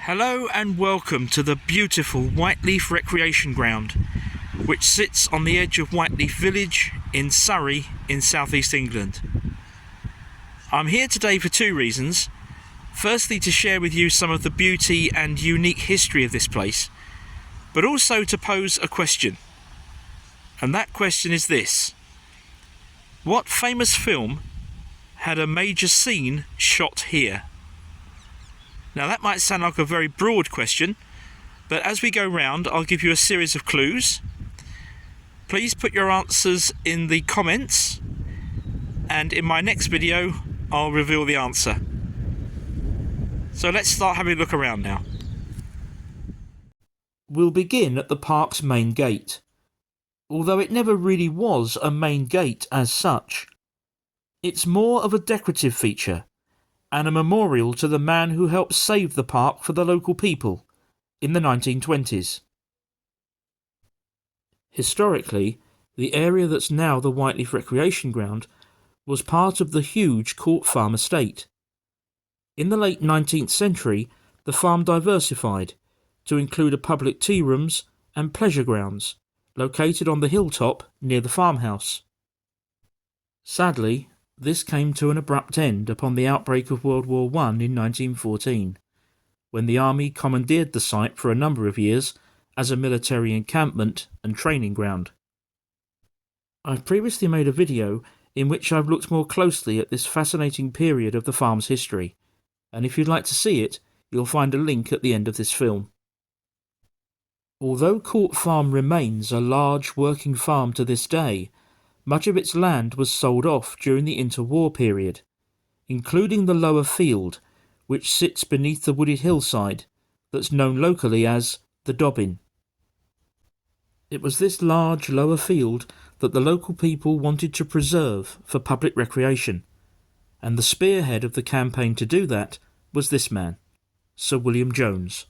Hello and welcome to the beautiful Whiteleaf Recreation Ground, which sits on the edge of Whiteleaf Village in Surrey in southeast England. I'm here today for two reasons. Firstly, to share with you some of the beauty and unique history of this place, but also to pose a question. And that question is this: what famous film had a major scene shot here? Now that might sound like a very broad question, but as we go round I'll give you a series of clues. Please put your answers in the comments, and in my next video I'll reveal the answer. So let's start having a look around now. We'll begin at the park's main gate, although it never really was a main gate as such. It's more of a decorative feature and a memorial to the man who helped save the park for the local people in the 1920s. Historically, the area that's now the Whiteleaf Recreation Ground was part of the huge Court Farm estate. In the late 19th century, the farm diversified to include a public tea rooms and pleasure grounds located on the hilltop near the farmhouse. Sadly, this came to an abrupt end upon the outbreak of World War I in 1914, when the army commandeered the site for a number of years as a military encampment and training ground. I've previously made a video in which I've looked more closely at this fascinating period of the farm's history, and if you'd like to see it, you'll find a link at the end of this film. Although Court Farm remains a large working farm to this day, much of its land was sold off during the interwar period, including the lower field, which sits beneath the wooded hillside that's known locally as the Dobbin. It was this large lower field that the local people wanted to preserve for public recreation, and the spearhead of the campaign to do that was this man, Sir William Jones.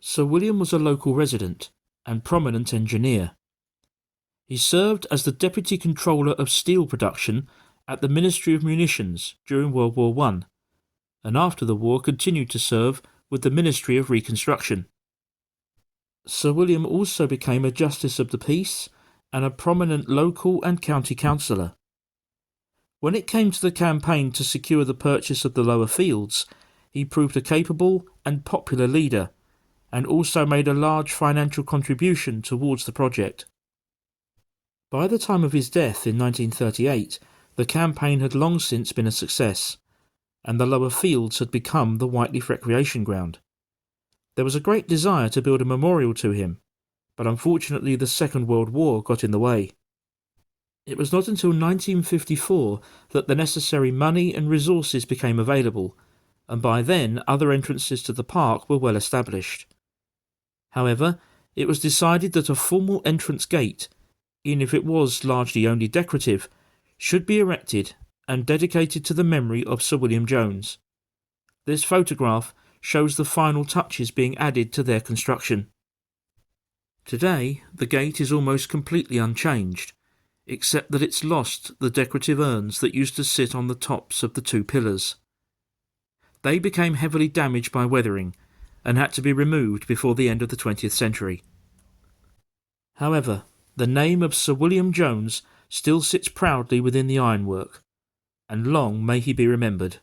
Sir William was a local resident and prominent engineer. He served as the Deputy Controller of Steel Production at the Ministry of Munitions during World War I, and after the war continued to serve with the Ministry of Reconstruction. Sir William also became a Justice of the Peace and a prominent local and county councillor. When it came to the campaign to secure the purchase of the lower fields, he proved a capable and popular leader, and also made a large financial contribution towards the project. By the time of his death in 1938, the campaign had long since been a success, and the lower fields had become the Whiteleaf Recreation Ground. There was a great desire to build a memorial to him, but unfortunately the Second World War got in the way. It was not until 1954 that the necessary money and resources became available, and by then other entrances to the park were well established. However, it was decided that a formal entrance gate, even if it was largely only decorative, should be erected and dedicated to the memory of Sir William Jones. This photograph shows the final touches being added to their construction. Today, the gate is almost completely unchanged, except that it's lost the decorative urns that used to sit on the tops of the two pillars. They became heavily damaged by weathering and had to be removed before the end of the 20th century. However, the name of Sir William Jones still sits proudly within the ironwork, and long may he be remembered.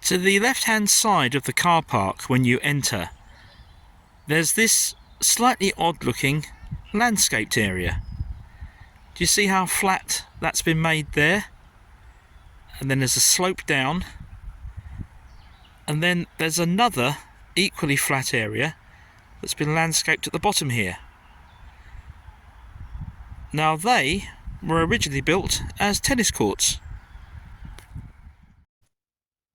To the left-hand side of the car park when you enter, there's this slightly odd-looking landscaped area. Do you see how flat that's been made there? And then there's a slope down, and then there's another equally flat area that's been landscaped at the bottom here. Now they were originally built as tennis courts.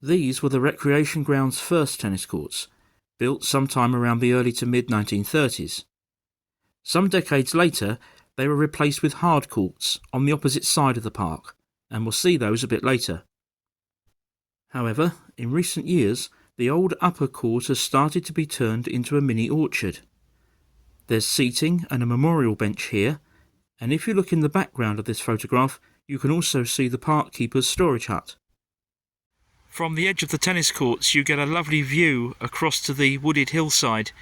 These were the recreation ground's first tennis courts, built sometime around the early to mid-1930s. Some decades later, they were replaced with hard courts on the opposite side of the park, and we'll see those a bit later. However, in recent years, the old upper court has started to be turned into a mini orchard. There's seating and a memorial bench here, and if you look in the background of this photograph, you can also see the park keeper's storage hut. From the edge of the tennis courts you get a lovely view across to the wooded hillside,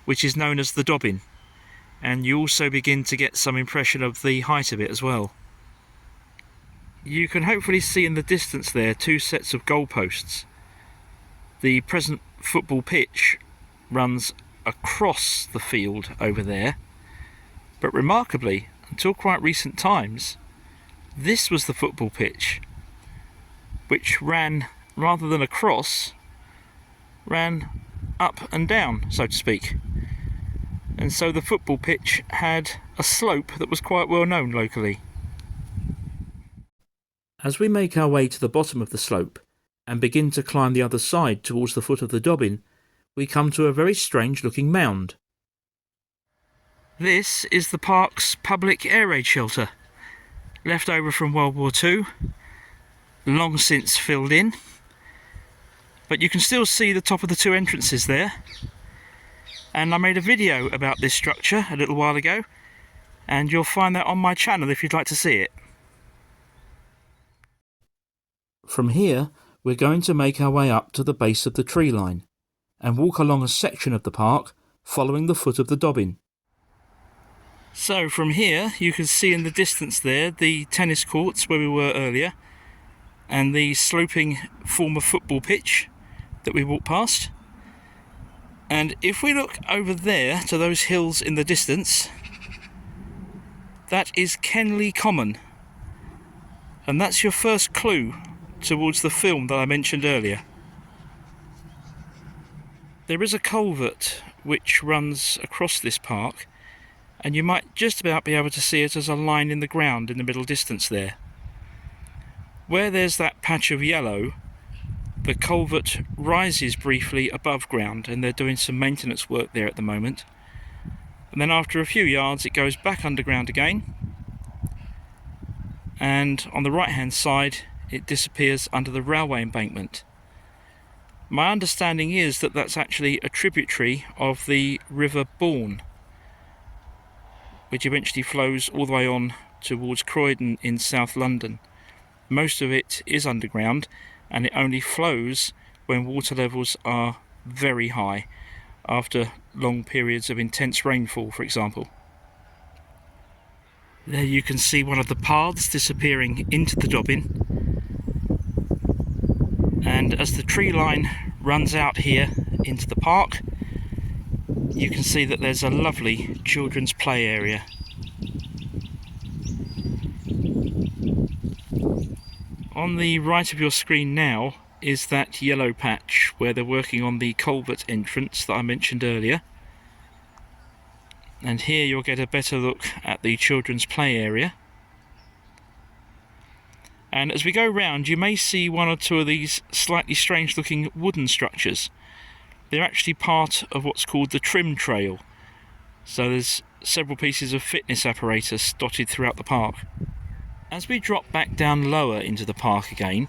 which is known as the Dobbin, and you also begin to get some impression of the height of it as well. You can hopefully see in the distance there two sets of goalposts. The present football pitch runs across the field over there, but remarkably, until quite recent times, this was the football pitch, which ran, rather than across, ran up and down, so to speak. And so the football pitch had a slope that was quite well known locally. As we make our way to the bottom of the slope and begin to climb the other side towards the foot of the Dobbin, we come to a very strange looking mound. This is the park's public air raid shelter, left over from World War II, long since filled in, but you can still see the top of the two entrances there. And I made a video about this structure a little while ago, and you'll find that on my channel if you'd like to see it. From here, we're going to make our way up to the base of the tree line and walk along a section of the park following the foot of the Dobbin. So from here you can see in the distance there the tennis courts where we were earlier and the sloping former football pitch that we walked past. And if we look over there to those hills in the distance, that is Kenley Common, and that's your first clue towards the film that I mentioned earlier. There is a culvert which runs across this park, and you might just about be able to see it as a line in the ground in the middle distance there. Where there's that patch of yellow, the culvert rises briefly above ground, and they're doing some maintenance work there at the moment. And then after a few yards it goes back underground again, and on the right hand side it disappears under the railway embankment. My understanding is that that's actually a tributary of the River Bourne, which eventually flows all the way on towards Croydon in South London. Most of it is underground, and it only flows when water levels are very high, after long periods of intense rainfall, for example. There you can see one of the paths disappearing into the Dobbin, and as the tree line runs out here into the park, you can see that there's a lovely children's play area. On the right of your screen now is that yellow patch where they're working on the culvert entrance that I mentioned earlier. And here you'll get a better look at the children's play area. And as we go round, you may see one or two of these slightly strange looking wooden structures. They're actually part of what's called the trim trail. So there's several pieces of fitness apparatus dotted throughout the park. As we drop back down lower into the park again,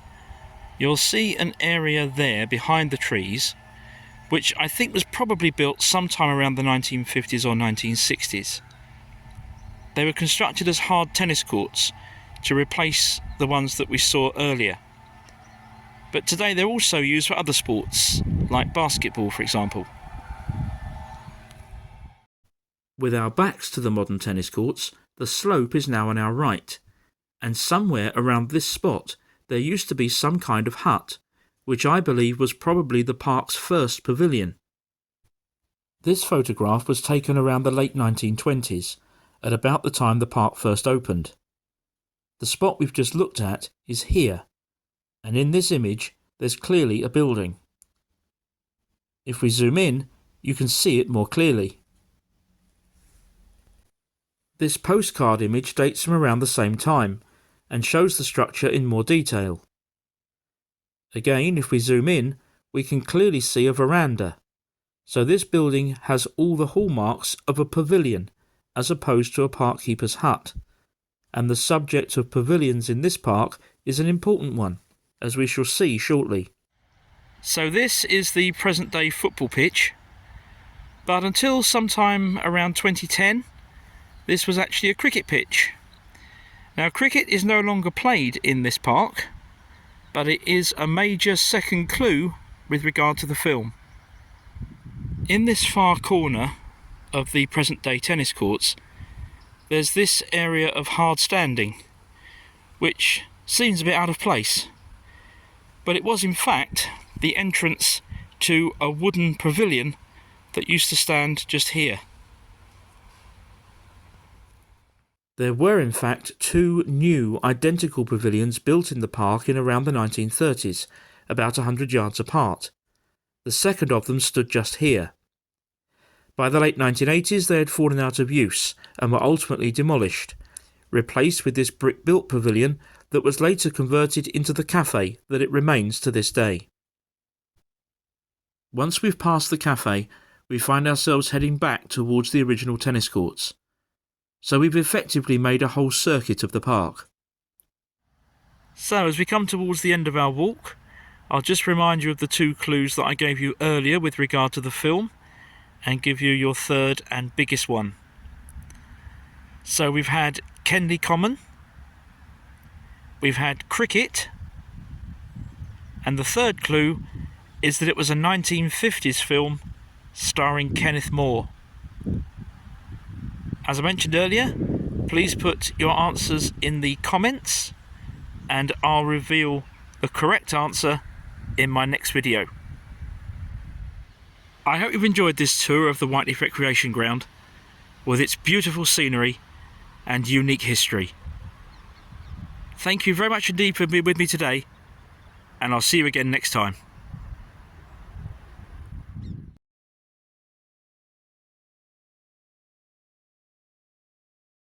you'll see an area there behind the trees, which I think was probably built sometime around the 1950s or 1960s. They were constructed as hard tennis courts to replace the ones that we saw earlier. But today they're also used for other sports, like basketball, for example. With our backs to the modern tennis courts, the slope is now on our right, and somewhere around this spot there used to be some kind of hut, which I believe was probably the park's first pavilion. This photograph was taken around the late 1920s, at about the time the park first opened. The spot we've just looked at is here, and in this image there's clearly a building. If we zoom in, you can see it more clearly. This postcard image dates from around the same time, and shows the structure in more detail. Again, if we zoom in, we can clearly see a veranda, so this building has all the hallmarks of a pavilion as opposed to a park keeper's hut, and the subject of pavilions in this park is an important one, as we shall see shortly. So this is the present day football pitch, but until sometime around 2010 this was actually a cricket pitch. Now cricket is no longer played in this park, but it is a major second clue with regard to the film. In this far corner of the present-day tennis courts, there's this area of hard standing, which seems a bit out of place, but it was in fact the entrance to a wooden pavilion that used to stand just here. There were in fact two new identical pavilions built in the park in around the 1930s, about 100 yards apart. The second of them stood just here. By the late 1980s they had fallen out of use and were ultimately demolished, replaced with this brick-built pavilion that was later converted into the cafe that it remains to this day. Once we've passed the cafe, we find ourselves heading back towards the original tennis courts. So we've effectively made a whole circuit of the park. So as we come towards the end of our walk, I'll just remind you of the two clues that I gave you earlier with regard to the film, and give you your third and biggest one. So we've had Kenley Common, we've had cricket, and the third clue is that it was a 1950s film starring Kenneth More. As I mentioned earlier, please put your answers in the comments and I'll reveal the correct answer in my next video. I hope you've enjoyed this tour of the Whiteleaf Recreation Ground with its beautiful scenery and unique history. Thank you very much indeed for being with me today, and I'll see you again next time.